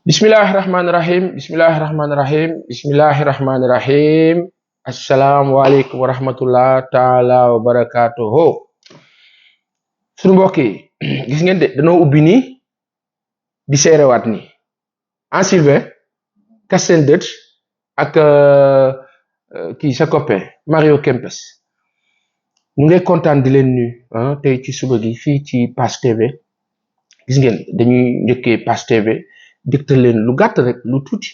Bismillahirrahmanirrahim. Bismillahirrahmanirrahim. Bismillahirrahmanirrahim. Assalamualaikum warahmatullahi taala wabarakatuh. Sunu mbokk yi gis ngeen de danoo ubbi nii di seerewaat nii en Sylvain Castel Dutch ak kii sa copain Mario Kempes ñu ngi kontaan di leen nuyu tey ci suba gi fii ci Pass TV gis ngeen dañuy njëkkee Pass TV diktal leen lu gàtt rek lu tuuti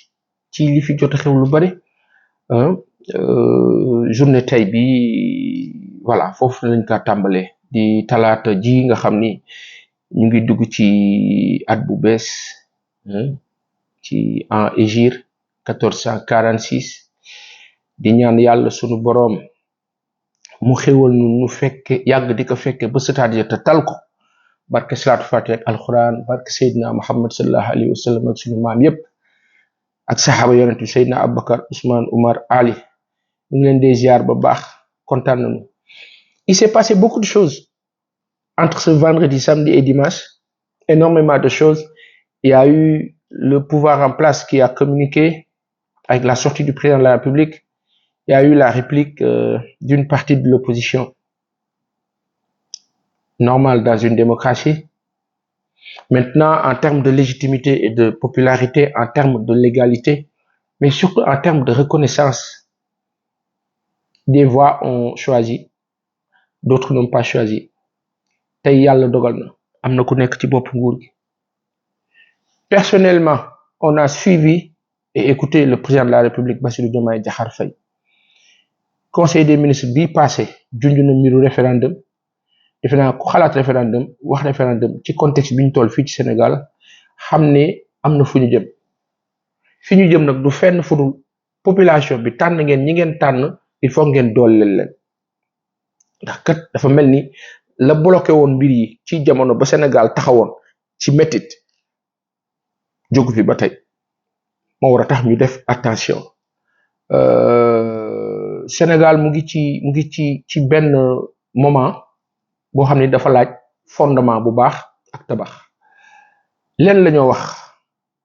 ci li fi jot a xew lu bari journée tey bi voilà foofu lañ ko tàmbalee di talaata ji nga xam ni ñu ngi dugg ci at bu bees ci en hégire 1446 di ñaan yàlla sunu boroom mu xewal nu fekke yàgg di ko fekke ba c'est-à-dire te tal ko barke salaatu fatiha ak alquran barke Seydina Muhammad sallallahu alayhi wa sallam ak suñu maam yépp ak saxaaba yonent bi Seydina Abubakar Ousmane Oumar Ali ñu ngi leen di ziar ba baax kontaan nañu. Il s'est passé beaucoup de choses entre ce vendredi, samedi et dimanche, énormément de choses. Il y a eu le pouvoir en place qui a communiqué avec la sortie du président de la République. Il y a eu la réplique d'une partie de l'opposition. Normal dans une démocratie. Maintenant, en termes de légitimité et de popularité, en termes de légalité, mais surtout en termes de reconnaissance, des voix ont choisi, d'autres n'ont pas choisi. Tey yàlla dogal na am na ku nekk ci bopp nguur gi. Personnellement, on a suivi et écouté le président de la République Bassirou Diomaye Diakhar Faye. Conseil des ministres bii passé junj na mbiru référendum. defe naa ku xalaat référendum wax référendum ci contexte bi ñu toll fii ci Sénégal xam ne am na fu ñu jëm fi ñu jëm nag du fenn fu dul population bi tànn ngeen ñi ngeen tànn il faut ngeen dooleel leen ndax kat dafa mel ni la bloqué woon mbir yi ci jamono ba Sénégal taxawoon ci métit jógu fi ba tey moo war a tax ñu def attention Sénégal mu ngi ci benn moment boo xam ne dafa laaj fondement bu baax ak tabax leen la ñoo wax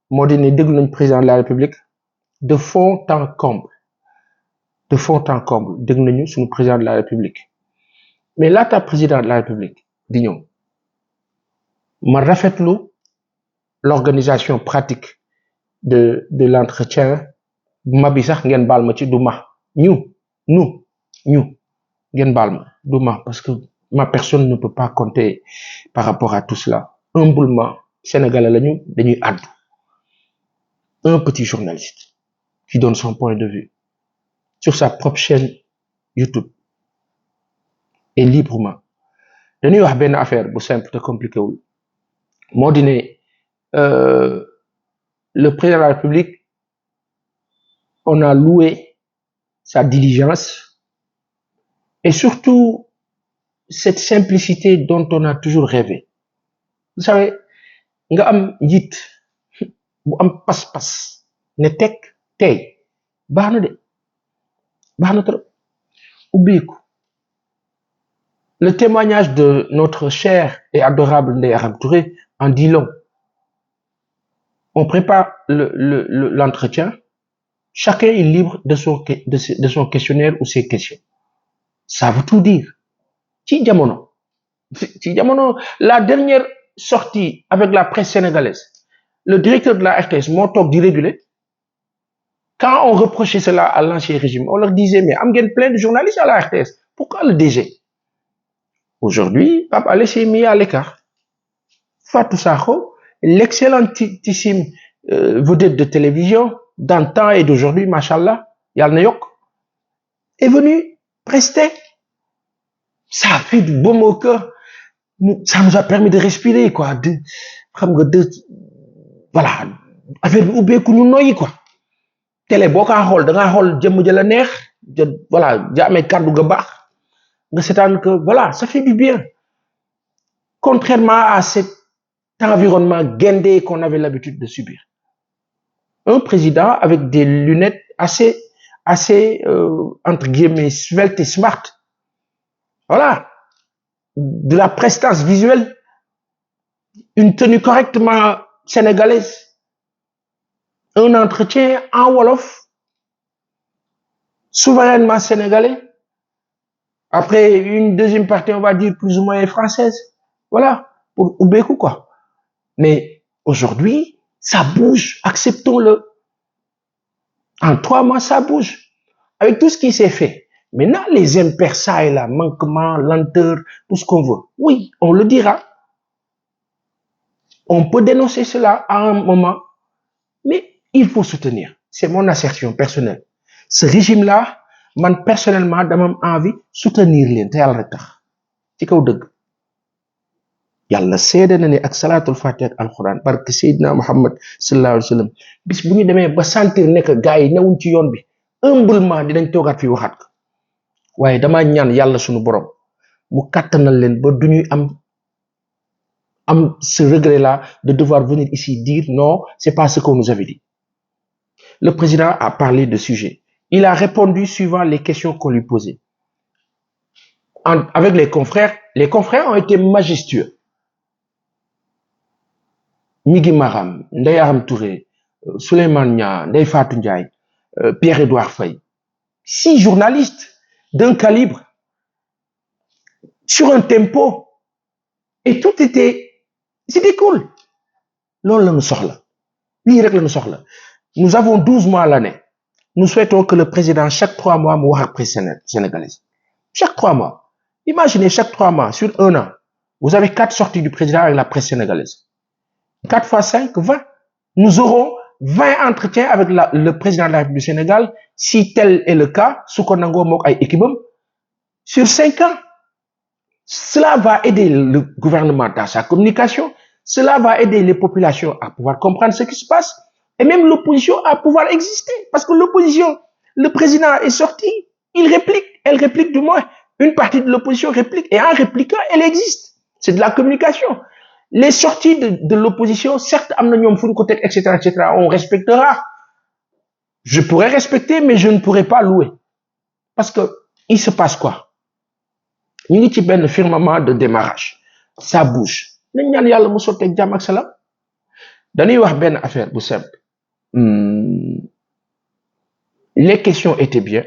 moo di ne déglu nañ président de la République de fond en comble dégg nañu suñu président de la République mais laata président de la République di ñëw ma rafetlu l'organisation pratique de l'entretien ma bi sax ngeen baal ma ci du ma ñu ngeen baal ma du ma parce que ma personne ne peut pas compter par rapport à tout cela. Humblement, Sénégalais lañu dañuy àddu. Un petit journaliste qui donne son point de vue sur sa propre chaîne YouTube et librement. Dañuy wax benn affaire bu simple te compliqué wul. Moo di ne le président de la République, on a loué sa diligence et surtout cette simplicité dont on a toujours rêvé. Vous savez, nga am njiit bu am pas-pas ne teg tey baax na de baax na trop ubbiku. Le témoignage de notre cher et adorable Ndeye Arame Touré en dit long. On prépare l'entretien, chacun est libre de son questionnaire ou ses questions. Ça veut tout dire. Ci jamono la dernière sortie avec la presse sénégalaise, le directeur de la RTS moo toog di réguler. Quand on reprochait cela à l'ancien régime, on leur disait mais am ngeen plein de journalistes à la RTS, pourquoi le DG? Aujourd'hui, Pape Alé s'est mis à l'écart. Fatou Sakho, l'excellentissime vedette de télévision d'antan et d'aujourd'hui, machallah, yàlla na yokk, est venu prester. Ça a fait du baume au cœur. Ça nous a permis de respirer, quoi. Voilà. Affaire bi ubbeeku ñu noyyi, quoi. Télé boo kaa xool da ngaa xool jëmm ja la neex, voilà, ja amee kàddu ga baax. Nga seetaan que, voilà, ça fait du bien. Contrairement à cet environnement guindé qu'on avait l'habitude de subir. Un président avec des lunettes assez entre guillemets, svelte et smart. Voilà, de la prestance visuelle, une tenue correctement sénégalaise, un entretien en wolof, souverainement sénégalais. Après, une deuxième partie, on va dire plus ou moins française. Voilà, pour Oubékou, quoi. Mais aujourd'hui, ça bouge, acceptons-le. En 3 mois, ça bouge. Avec tout ce qui s'est fait. Maintenant, les impairs, ça et là, manquement, lenteur, tout ce qu'on veut. Oui, on le dira. On peut dénoncer cela à un moment, mais il faut soutenir. C'est mon assertion personnelle. Ce régime-là, man personnellement, dama am envie soutenir leen te yàlla rek tax ci kaw dëgg yàlla seede na ne ak salaatul fatiha ak alquran barke Seydina Muhammad sallallahu alayhi wa sallam bis bu ñu demee ba sentir ne que gars yi newuñ ci yoon bi humblement dinañ toogaat fii waxaat ko waaye damaa ñaan yàlla suñu borom mu kàttanal leen ba du ñuy am ce regret là de devoir venir ici dire non, c'est pas ce qu'on nous avait dit. Le président a parlé de sujet. Il a répondu suivant les questions qu'on lui posait. Avec les confrères ont été majestueux. Migui Maram, Ndeye Aram Touré, Souleymane Nia, Ndeye Fatou Ndiaye, Pierre-Édouard Faye. 6 journalistes d'un calibre, sur un tempo, et tout c'était cool. Nous avons 12 mois à l'année. Nous souhaitons que le président, chaque 3 mois, mouah presse sénégalaise. Chaque 3 mois. Imaginez chaque 3 mois, sur 1 an, vous avez 4 sorties du président avec la presse sénégalaise. 4 fois 5, 20. Nous aurons 20 entretiens avec le président de la République du Sénégal, si tel est le cas, Soukonango Mok ay équipem, sur 5 ans. Cela va aider le gouvernement dans sa communication, cela va aider les populations à pouvoir comprendre ce qui se passe, et même l'opposition à pouvoir exister. Parce que l'opposition, le président est sorti, elle réplique du moins. Une partie de l'opposition réplique, et en répliquant, elle existe. C'est de la communication. Les sorties de l'opposition, certes, etc., on respectera. Je pourrais respecter, mais je ne pourrais pas louer. Parce que, il se passe quoi? Il y a un firmament de démarrage. Ça bouge. Dañuy wax ben affaire bu simple. Les questions étaient bien.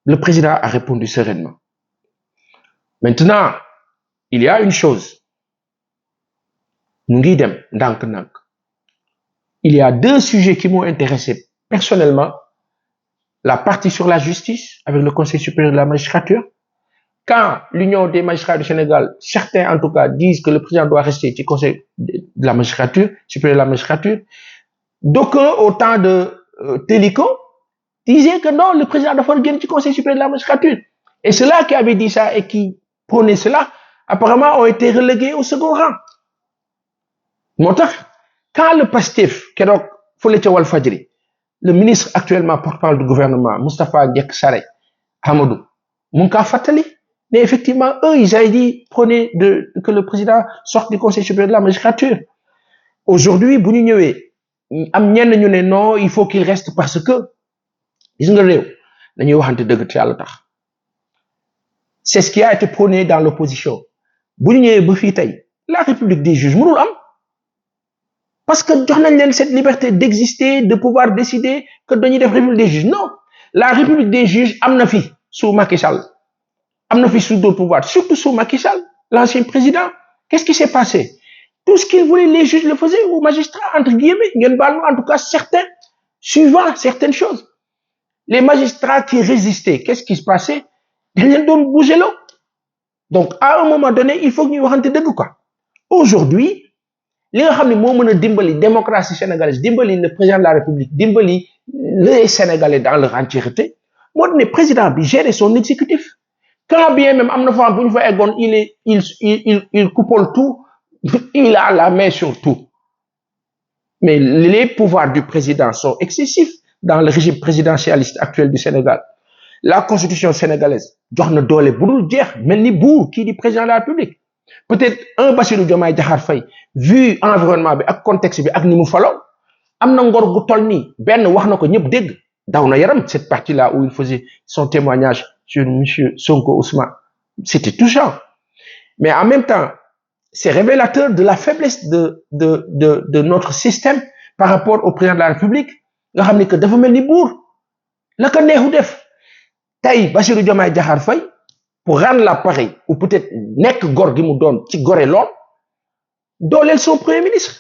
Le président a répondu sereinement. Maintenant, il y a une chose. Il y a 2 sujets qui m'ont intéressé personnellement. La partie sur la justice avec le Conseil supérieur de la magistrature. Quand l'Union des magistrats du Sénégal, certains en tout cas, disent que le président doit rester au Conseil de la magistrature, supérieur de la magistrature, d'aucuns, au temps de Télico, disaient que non, le président doit revenir du Conseil supérieur de la magistrature. Et ceux-là qui avaient dit ça et qui prônaient cela, apparemment ont été relégués au second rang. Quand le PASTEF, le ministre actuellement porte-parole du gouvernement, Moustapha Diek Saré, Hamadou, Mounka Fatali, mais effectivement, eux, ils avaient dit, prenez que le président sorte du Conseil supérieur de la magistrature. Aujourd'hui, non, il faut qu'il reste parce que, c'est ce qui a été prôné dans l'opposition. La République des juges, parce que nous cette liberté d'exister, de pouvoir décider que nous avons la République des juges. Non, la République des juges, amnafi, sous Macky Sall. Amnafi sous d'autres pouvoirs, surtout sous Macky Sall, l'ancien président. Qu'est-ce qui s'est passé? Tout ce qu'ils voulaient, les juges le faisaient, ou magistrats, entre guillemets, en tout cas certains, suivant certaines choses. Les magistrats qui résistaient, qu'est-ce qui se passait? Ils ont bougé l'eau. Donc, à un moment donné, il faut que nous rentrions dedans, quoi. Aujourd'hui, la démocratie sénégalaise, le président de la République, les Sénégalais dans leur entièreté, le président gère son exécutif. Quand bien même il coupe tout, il a la main sur tout. Mais les pouvoirs du président sont excessifs dans le régime présidentialiste actuel du Sénégal. La constitution sénégalaise, qui dit président de la République. Peut-être un Bassirou Diomaye Diakhar Faye, vu l'environnement et le contexte, et ni mu falo, amna ngor gu tol ni ben wax nako ñep dégg daw na yaram cette partie là où il faisait son témoignage sur monsieur Sonko Ousmane, c'était touchant. Mais en même temps, c'est révélateur de la faiblesse de notre système par rapport au président de la République nga xam ni que dafa mel ni buur la ko neexu def tey Bassirou Diomaye Diakhar Faye pour rendre l'appareil ou peut-être nekk gor gi mu doon ci gore lool dooleel son premier ministre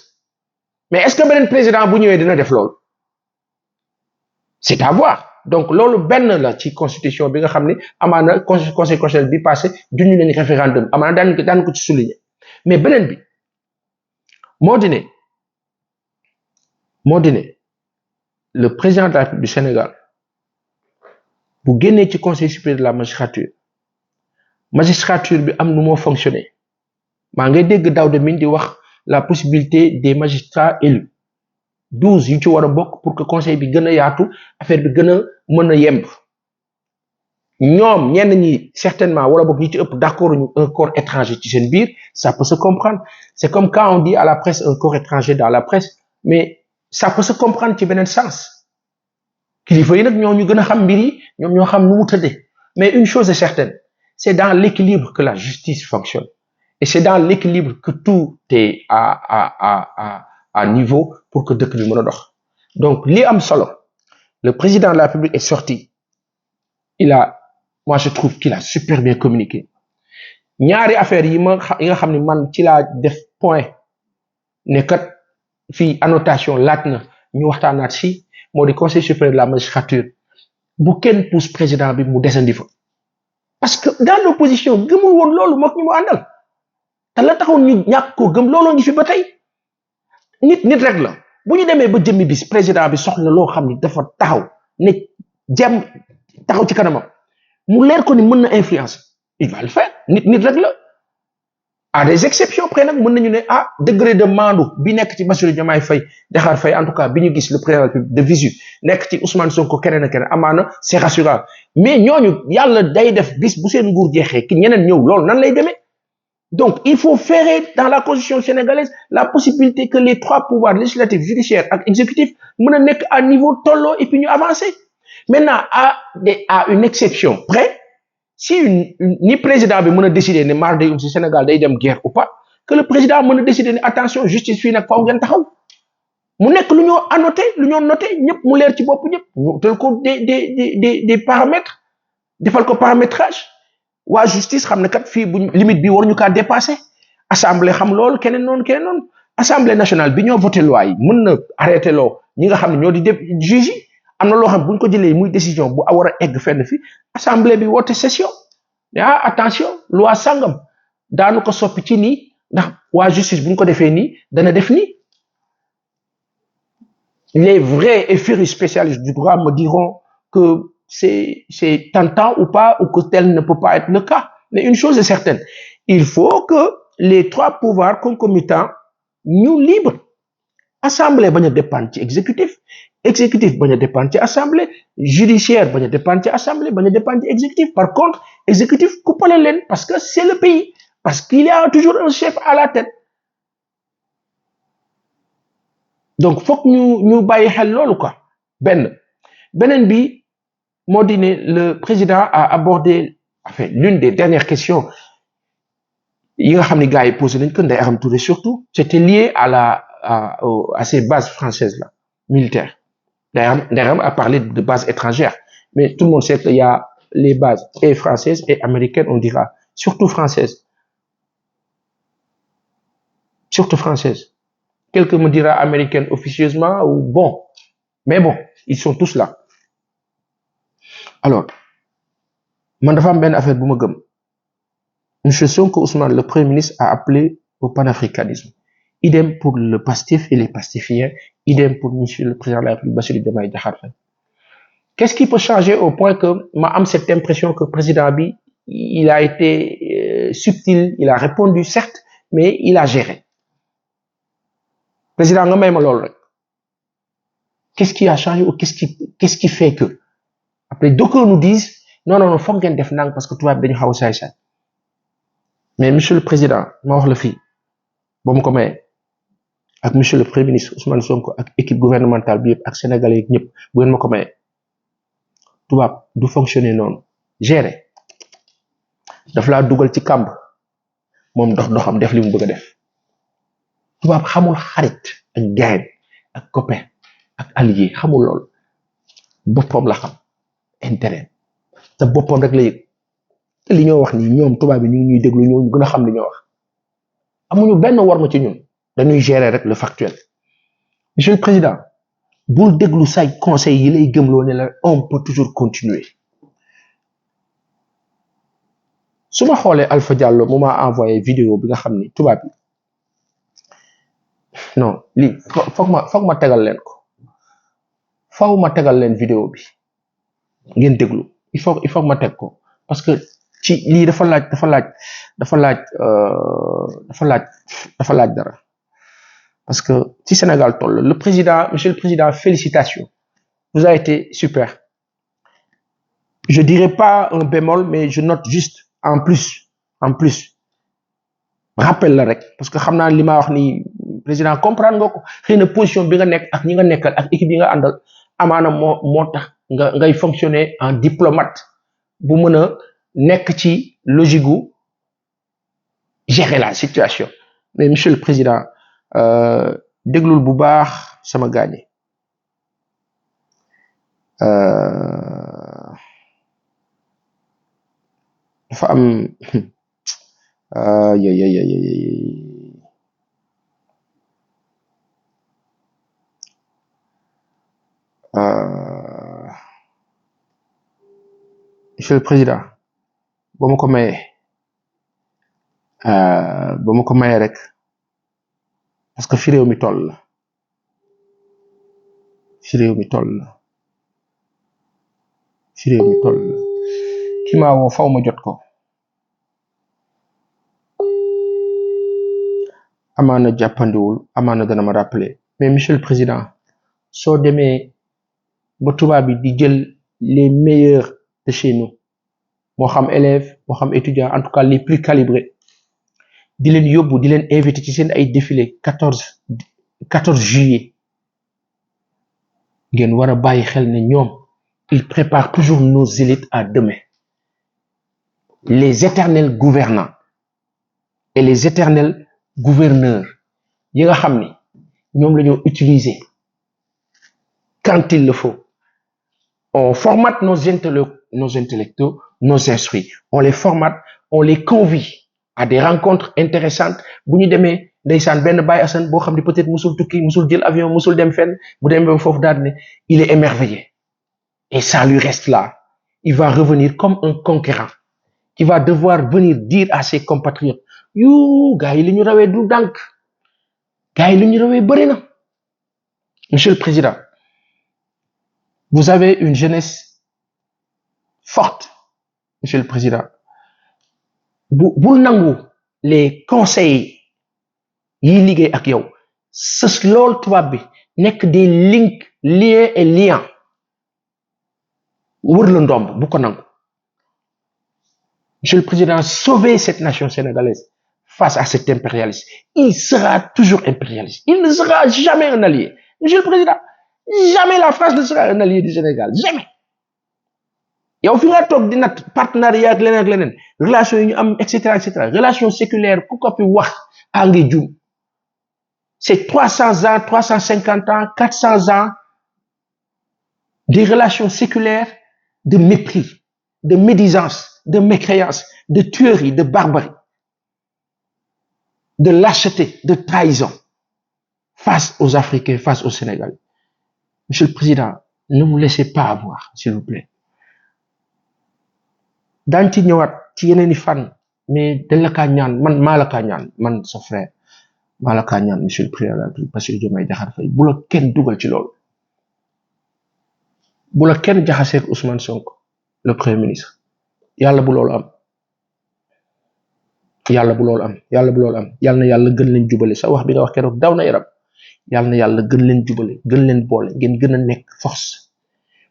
mais est-ce que beneen président bu ñëwee dina def loolu c'est à voir donc loolu benn la ci constitution bi nga xam ni amaana conseil constitutionnel bi passé junñu nañu référendum amaana daan ko ci souligner mais beneen bi moo di ne le président de la République du Sénégal bu génnee ci conseil supérieur de la magistrature bi am nu moo fonctionner maa ngay dégg Daouda Mine di wax la possibilité des magistrats élus 12 yu ci war a bokk pour que conseil bi gën a yaatu affaire bi gën a mën a yemb ñoom ñenn ñi certainement wala boog ñi ci ëpp d'accord ñu un corps étranger ci seen biir ça peut se comprendre c'est comme quand on dit à la presse un corps étranger dans la presse mais ça peut se comprendre ci beneen sens kilifa yi nag ñoo ñu gën a xam mbir yi ñoom ñoo xam nu mu tëddee mais une chose est certaine c'est dans l'équilibre que la justice fonctionne et c'est dans l'équilibre que tout est à niveau pour que dëkk bi mën a dox donc li am solo le président de la République est sorti moi je trouve qu'il a super bien communiqué ñaari affaire yi nga xam ne man ci laa def point ne kat fii annotation laaj na ñu waxtaanaat si moo di conseil supérieur de la magistrature bu kenn pousse président bi mu desandi fa parce que dans l'opposition gëmul woon loolu mook ñu mu àndal te la taxoon ñu ñàkk ko gëm looloo ngi fi ba tey nit rek la bu ñu demee ba jëmmi bis président bi soxla loo xam ni dafa taxaw ne jëm taxaw ci kanamam mu leer ko ni mën na influencer il va le faire nit rek la à des exceptions près nag mën nañu ne degré de maandu bi nekk ci Bassirou Diomaye Faye Diakhar Faye en tout cas bi ñu gis le président de visu nekk ci Ousmane Sonko keneen ak keneen amaana c'est rassurant mais ñooñu yàlla day def bis bu seen nguur jeexee ki ñeneen ñëw loolu nan lay demee donc il faut ferrer dans la constitution sénégalaise la possibilité que les trois pouvoirs législatif judiciaire ak exécutif mën a nekk à niveau tolloo et puis ñu avancer maintenant à une exception près si ni président bi mën a décider ne mar day si Sénégal day dem guerre ou pas que le président mën a décider ne attention justice fii nag faw ngeen taxaw mu nekk lu ñoo annoté lu ñoo noté ñëpp mu leer ci bopp ñëpp ñu tel ko des paramètres defal ko paramétrage waa justice xam ne kat fii bu limite bi waruñu kaa dépasser assemblée xam loolu keneen noonu assemblée nationale bi ñoo voté loi yi mën na arrêté loo ñi nga xam ne ñoo di juge yi am na loo xam bu ñu ko jëlee muy décision bu war a egg fenn fi assemblée bi woote session attention loi sangam daanu ko soppi ci nii ndax waa justice bu ñu ko defee nii dana def nii les vrais et férus spécialistes du droit me diront que c'est tentant ou pas ou que tel ne peut pas être le cas mais une chose est certaine il faut que les trois pouvoirs concomitants ñu libre assemblée bañ a dépendre ci exécutif bañ a dépendre ci assemblée judiciaire bañ a dépendre ci assemblée bañ a dépendre ci exécutif par contre exécutif coupale leen parce que c'est le pays parce qu'il y a toujours un chef à la tête donc foog ñu bàyyi xel loolu quoi beneen bi moo di ne le président a abordé l'une des dernières questions yi nga xam ne gars yi posé nañ ko Ndeye Arame Touré surtout c'était lié à ces bases françaises là militaires Ndeye Arame a parlé de bases étrangères mais tout le monde sait qu'il y a les bases et françaises et américaines on dira surtout françaises quelqu'un me dira américaine officieusement ou bon mais bon ils sont tous là alors man dafa am benn affaire bu ma gëm monsieur Sonko Ousmane le premier ministre a appelé au panafricanisme idem pour le PASTEF et les pastifiens idem pour monsieur le président de la République Bassirou Diomaye Diakhar Faye qu'est-ce qui peut changer au point que ma am cette impression que président bi il a été subtil il a répondu certes mais il a géré président nga may ma loolu rek qu'est-ce qui a changé ou qu'est-ce qui fait que après d'aucuns nous disent non foog ngeen def nang parce que tubaab dañu xaw a saay-saay mais monsieur le président ma wax la fii ba mu ko maye ak monsieur le premier ministre Ousmane Sonko ak équipe gouvernementale bi yëpp ak sénégalais yi ñëpp bu ngeen ma ko maye tubaab du fonctionner noonu gérer daf laa dugal ci kàmb moom doxam def li mu bëgg a def tubaab xamul xarit ak gaay ak copain ak allié xamul lool boppam la xam intérêt te boppam rek la yëg te li ñoo wax nii ñoom tubaab bi ñu ngi ñuy déglu ñoo gën a xam li ñoo wax amuñu benn worma ci ñun dañuy gérer rek le factuel monsieur le président bul déglu say conseil yi lay gëmloo ne la on peut toujours continuer su ma xoolee Alpha Diallo mu ma envoyé vidéo bi nga xam ni tubaab bi non lii foog ma tegal leen ko faw ma tegal leen vidéo bi ngeen déglu il faut ma teg ko parce que ci lii dafa laaj dara parce que ci Sénégal toll le président monsieur le président félicitations vous avez été super je dirais pas un bémol mais je note juste en plus rappel la rek parce que xam naa li ma wax ni président comprendre nga ko xëy na position bi nga nekk ak ñi nga nekkal ak équipe yi nga àndal amaana moo tax ngay fonctionner en diplomate bu mën a nekk ci logique gu gérer la situation mais monsieur le président déglul bu baax sama gaañi dafa am monsieur le président ba ma ko mayee rek parce que fi réew mi toll la ki maa woo faw ma jot ko amaana jàppandiwul amaana dana ma rappeler mais monsieur le président soo demee ba tubaab bi di jël les meilleurs de chez nous moo xam élèves moo xam étudiants en tout cas les plus calibrés di leen yóbbu di leen invité ci seen ay défilé 14 juillet ngeen war a bàyyi xel ne ñoom ils préparent toujours nos élites à demain les éternels gouvernants et les éternels gouverneurs yi nga xam ni ñoom la ñoo utiliser quand il le faut on formate nos intellectuels nos instruits on les formate on les convie à des rencontres intéressantes bu ñu demee ndeysaan benn Baye Assane boo xam ne peut-être musul tukki musul jël avion musul dem fenn bu demee ba foofu daal ne il est émerveillé et ça lui reste là il va revenir comme un conquérant qui va devoir venir dire à ses compatriotes gars yi li ñu rawee du dànk gars yi li ñu rawee bëri na monsieur le président vous avez une jeunesse forte monsieur le président bul nangu les conseils yi liggéey ak yow sës lool tubaab bi nekk des liens et liens wër la ndomb bu ko nangu monsieur le président sauvez cette nation sénégalaise face à cet impérialiste il sera toujours impérialiste il ne sera jamais un allié monsieur le président jamais la France ne sera un allié du Sénégal jamais yow fi nga toog di nat partenariat ak leneen relation yi ñu am et cetera relation séculaire ku ko fi wax a ngi jum c'est 300 ans 350 ans 400 ans des relations séculaires de mépris de médisance de mécréance de tuerie de barbarie de lâcheté de trahison face aux Africains face au Sénégal monsieur le président ne vous laissez pas avoir s'il vous plaît daañ ci ñëwaat ci yeneen i fan mais dañ la kaa ñaan maa la kaa ñaan man sa frère maa la kaa ñaan monsieur le président Bassirou Diomaye Diakhar Faye bu la kenn dugal ci loolu bu la kenn jaxasee ak Ousmane Sonko le premier ministre yàlla bu loolu am yàlla na yàlla gën leen jubale sa wax bi nga wax keroog daw na yaram yàlla na yàlla gën leen jubale gën leen boole ngeen gën a nekk force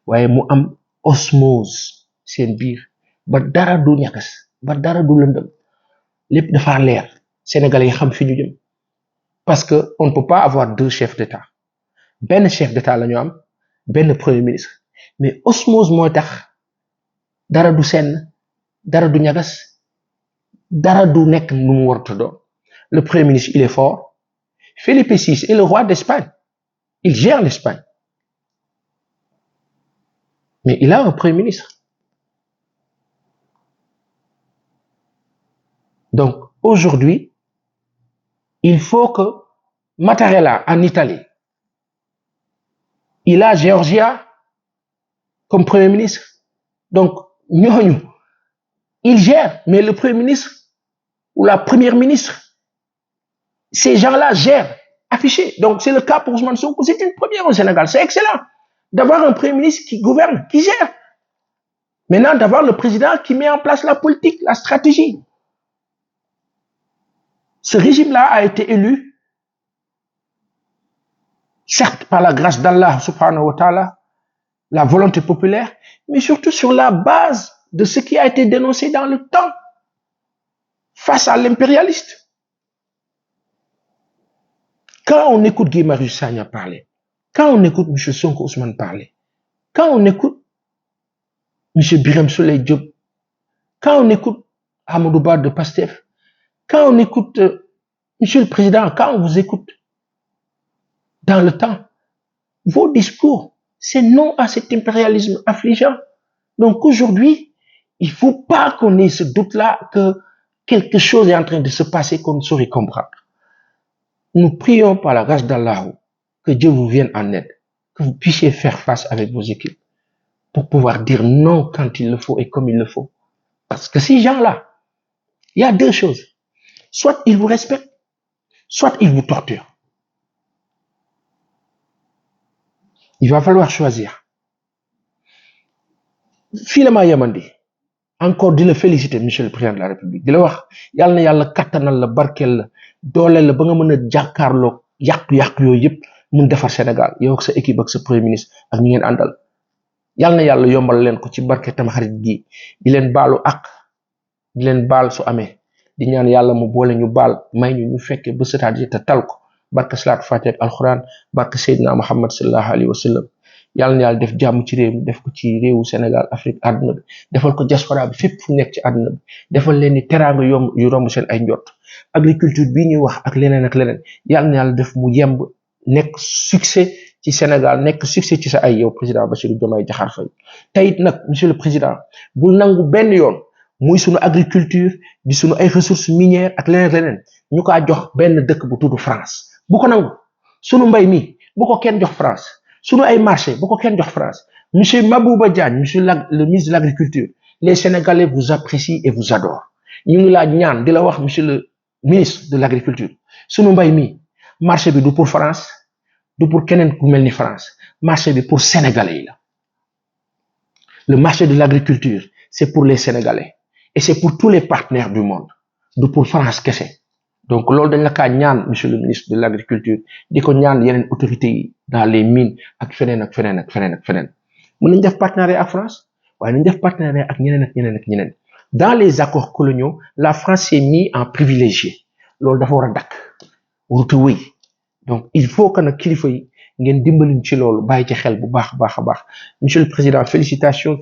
waaye mu am osmose seen biir ba dara du ñakas ba dara du lëndëm lépp dafa leer sénégalais yi xam fi ñu jëm parce que on ne peut pas avoir deux chefs d'état benn chef d'état la ñu am benn premier ministre mais osmose mooy tax dara du senn dara du ñagas dara du nekk nu mu warut doon le premier ministre il est fort Felipe VI est le roi d'Espagne il gère l'Espagne Mais il a un premier ministre. Donc, aujourd'hui, il faut que Mattarella, en Italie, il a Georgia comme premier ministre. Donc, il gère, mais le premier ministre ou la première ministre, ces gens-là gèrent, affichés. Donc, c'est le cas pour Ousmane Sonko. C'est une première au Sénégal. C'est excellent d'avoir un premier ministre qui gouverne, qui gère. Maintenant, d'avoir le président qui met en place la politique, la stratégie. Ce régime-là a été élu, certes par la grâce d'Allah, subhanahu wa ta'ala, la volonté populaire, mais surtout sur la base de ce qui a été dénoncé dans le temps face à l'impérialiste. Quand on écoute Guy Marius Sagna parler, quand on écoute M. Sonko Ousmane parler, quand on écoute M. Birame Souleye Diop, quand on écoute Amadou Ba de Pastef, quand on écoute Monsieur le Président, quand on vous écoute dans le temps, vos discours, c'est non à cet impérialisme affligeant. Donc aujourd'hui, il ne faut pas qu'on ait ce doute-là que quelque chose est en train de se passer qu'on ne saurait comprendre. Nous prions par la grâce d'Allah que Dieu vous vienne en aide, que vous puissiez faire face avec vos équipes pour pouvoir dire non quand il le faut et comme il le faut. Parce que ces gens-là, il y a deux choses. Soit ils vous respectent, soit ils vous torturent. Il va falloir choisir. Filama Yamandi, encore de le féliciter, Monsieur le Président de la République. De le wax, yalla na yalla katanal la barkel la, dolel la ba nga mëna jakarlo yak yoy yep mën défar Sénégal. Yow ak sa équipe ak sa premier ministre ak ñi ngeen andal. Yalla na yalla yombal leen ko ci barké tam xarit gi. Di leen balu ak, di leen bal su amé. Di ñaan yalla mu boole ñu bal, may ñu fekke ba setaat yi ta tal ko. Barke Salat Fatih Alquran, barke Seydina Muhammad sallallahu alayhi wa sallam. Yàlla na yàlla def jàmm ci réew mi, def ko ci réewu Sénégal, Afrique, àdduna bi, defal ko diaspora bi fépp fu nekk ci àdduna bi, defal leen ni teraanga yu romb seen ay njott. Agriculture bii ñuy wax ak leneen, yàlla na yàlla def mu yemb nekk succès ci Sénégal, nekk succès ci sa ay yow président Bassirou Diomaye Diakhar Faye. Tayit nag, monsieur le président, bul nangu benn yoon muy sunu agriculture di sunu ay ressources minières ak leneen ñu ko jox benn dëkk bu tudd France. Bu ko nangu sunu mbay mi bu ko kenn jox France sunu ay marché bu ko kenn jox France. Monsieur Mabouba Diagne, monsieur le ministre de l'Agriculture, les Sénégalais vous apprécient et vous adorent. Ñu ngi la ñaan di la wax monsieur le ministre de l'Agriculture, sunu mbay mi marché bi du pour France, du pour keneen ku melni France, marché bi pour Sénégalais yi la. Le marché de l'agriculture, c'est pour les Sénégalais et c'est pour tous les partenaires du monde, du pour France kese. Donc loolu dañ la ka ñaan monsieur le ministre de l'Agriculture, diko ñaan yeneen autorités yi dans les mines ak feneen. Mën nañ def partenariat ak France, waaye nañ def partenariat ak ñeneen. Dans les accords coloniaux, la France s'est mise en privilégié. Loolu dafa war a dakk, waruta wëy. Donc il faut que nag kilifa yi ngeen dimbaliñ ci loolu, bàyyi ci xel bu baax. Monsieur le Président, félicitations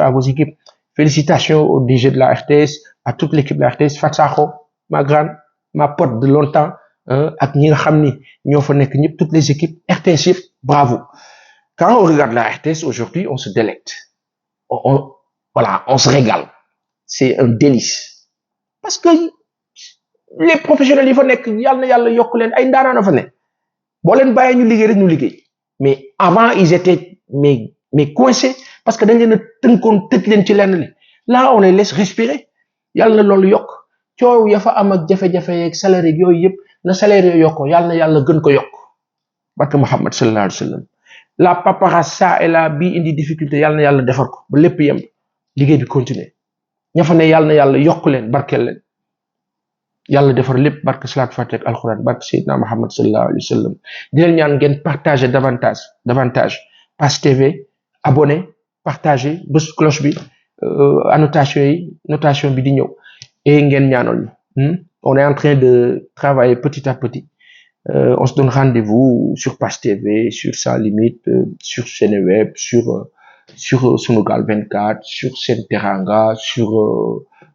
à vos équipes, félicitations au DG de la RTS, à toute l'équipe de la RTS, Fatsakho, ma pote de longtemps, ak ñi nga xamni ñoo fa nek ñep, toutes les équipes RTS yep, bravo. Quand on regarde la RTS aujourd'hui, on se délecte. On se régale. C'est un délice. Parce que les professionnels yi fa nek yalla na yalla yok leen ay ndaana fa nek. Bo leen baye ñu liggéey rek ñu liggéey. Mais avant ils étaient mais coincés parce que dañ leen teunkon tëj leen ci lenn li. Là on les laisse respirer. Yalla na loolu yok. Coow ya fa am ak jafe-jafe yeeg salaire yooyu yëpp na salaire yooyu yokko yàlla na yàlla gën ko yokk barke Muhammad sallallahu alayhi wa sallam. La paperasse ça et là bii indi difficulté yàlla na yàlla defar ko ba lépp yem liggéey bi continuer ña fa ne yàlla na yàlla yokk leen barkeel leen yàlla defar lépp barke Salat Fatih ak Alquran barke Seydina Muhammad sallallahu alayhi wa sallam. di leen ñaan ngeen partager davantage Pass TV, abonné, partager, bës cloche bi, notation bi di ñëw. Et on est en train de travailler petit à petit. On se donne rendez-vous sur Pass TV, sur Sans Limite, sur Seneweb, sur Sunugal 24, sur Sen Teranga, sur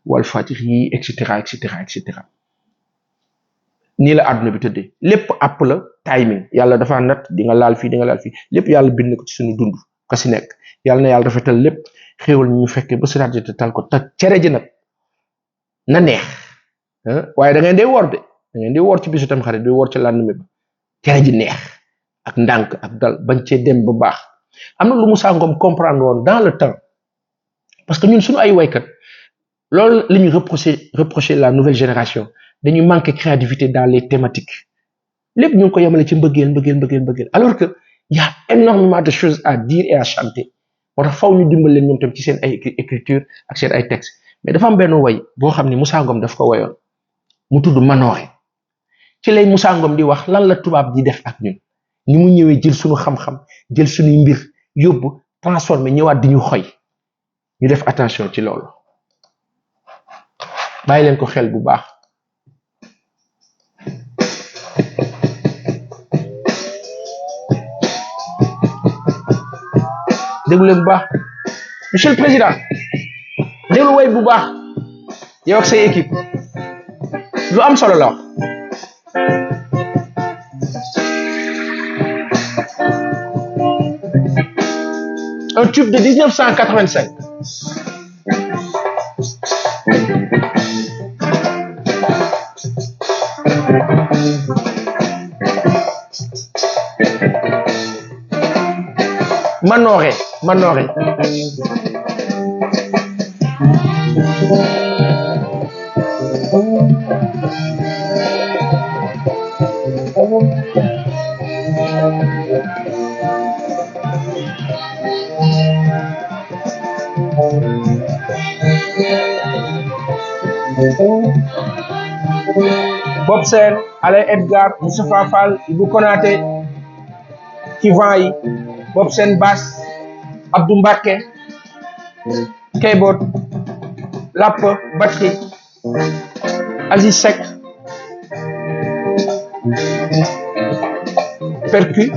Walfadjri, etc. Ni la aduna bi tëddee lépp app la timing yàlla dafa nat di nga laal fii lépp yàlla bind ko ci sunu dund ko si nekk yàlla na yàlla rafetal lépp xéewal ñu fekkee ba siraat ji te tal ko te cere ji nag na neex waaye da ngeen di woor de da ngeen di woor ci bisu tam xarit di woor ci làndmi ba cere ji neex ak ndànk ak dal bañ cee dem bu baax am na lu Moussa Ngom comprendre woon dans le temps parce que ñun suñu ay waykat loolu la ñu reprocher la nouvelle génération dañuy manquer créativité dans les thématiques lépp ñu ngi ko yemale ci mbëggeel alors que y a énormément de choses à dire et à chanter moo tax faw ñu dimbal leen ñoom tam ci seen ay écriture ak seen ay texte mais dafa am benn way boo xam ne Moussa Ngom daf ko wayoon mu tudd Manoore ci lay Moussa Ngom di wax lan la tubaab di def ak ñun ni mu ñëwee jël suñu xam-xam jël suñuy mbir yóbbu transformé ñëwaat di ñu xoy ñu def attention ci loolu bàyyi leen ko xel bu baax déglu leen bu baax monsieur le président déglu way bu baax yow ak say équipe lu am solo la wax un tube de 1985 Manoore Bob Sène, Alain Edgar, Moustapha Fall, Ibou Konaté ci vent yi Bob Sène basse, Abdou Mbacké keyboard, lapp batterie, Aziz Seck percu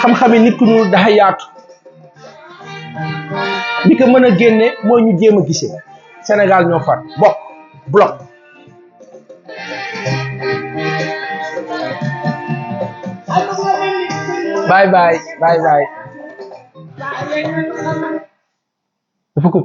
xam-xami nit ku ñuul dafa yaatu li ko mën a génne mooy ñu jéem a gisee Sénégal ñoo far bokk bloc bye bye dafa coupé